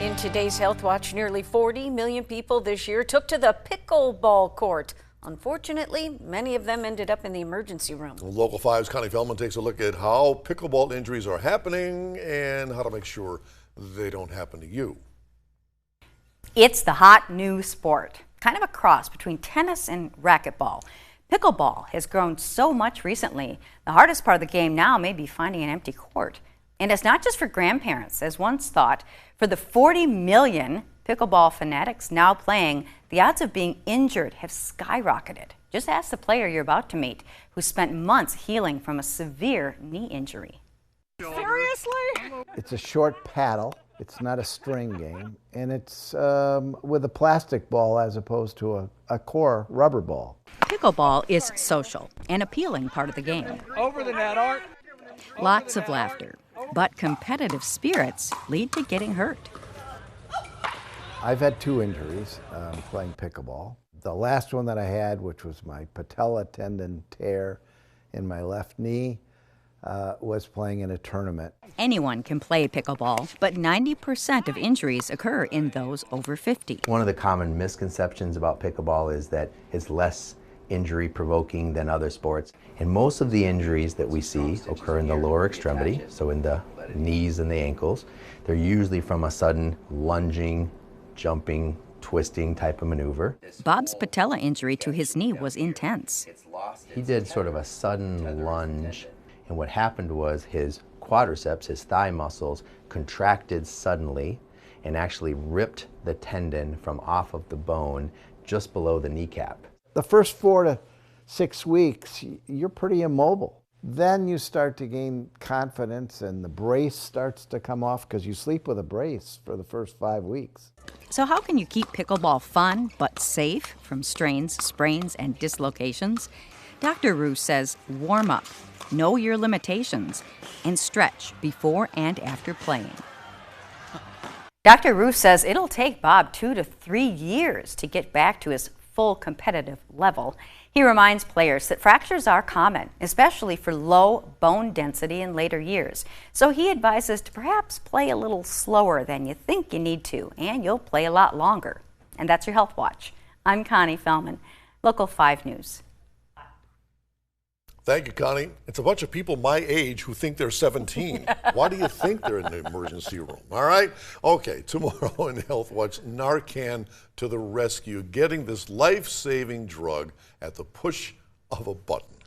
In today's Health Watch, nearly 40 million people this year took to the pickleball court. Unfortunately, many of them ended up in the emergency room. Local 5's Connie Feldman takes a look at how pickleball injuries are happening and how to make sure they don't happen to you. It's the hot new sport, kind of a cross between tennis and racquetball. Pickleball has grown so much recently. The hardest part of the game now may be finding an empty court. And it's not just for grandparents, as once thought. For the 40 million pickleball fanatics now playing, the odds of being injured have skyrocketed. Just ask the player you're about to meet, who spent months healing from a severe knee injury. Seriously? It's a short paddle. It's not a string game. And it's with a plastic ball as opposed to a core rubber ball. Pickleball is social, an appealing part of the game. Over the net, Art. Lots of laughter, but competitive spirits lead to getting hurt. I've had 2 injuries playing pickleball. The last one that I had, which was my patella tendon tear in my left knee, was playing in a tournament. Anyone can play pickleball, but 90% of injuries occur in those over 50. One of the common misconceptions about pickleball is that it's less injury provoking than other sports. And most of the injuries that we see occur in the lower extremity, so in the knees and the ankles. They're usually from a sudden lunging, jumping, twisting type of maneuver. Bob's patella injury to his knee was intense. He did sort of a sudden lunge, and what happened was his quadriceps, his thigh muscles, contracted suddenly and actually ripped the tendon from off of the bone just below the kneecap. The first 4 to 6 weeks, you're pretty immobile. Then you start to gain confidence and the brace starts to come off because you sleep with a brace for the first 5 weeks. So how can you keep pickleball fun but safe from strains, sprains, and dislocations? Dr. Roos says warm up, know your limitations, and stretch before and after playing. Dr. Roos says it'll take Bob 2 to 3 years to get back to his full competitive level. He reminds players that fractures are common, especially for low bone density in later years. So he advises to perhaps play a little slower than you think you need to, and you'll play a lot longer. And that's your Health Watch. I'm Connie Feldman, Local 5 News. Thank you, Connie. It's a bunch of people my age who think they're 17. Why do you think they're in the emergency room? All right? Okay, tomorrow in Health Watch, Narcan to the rescue, getting this life-saving drug at the push of a button.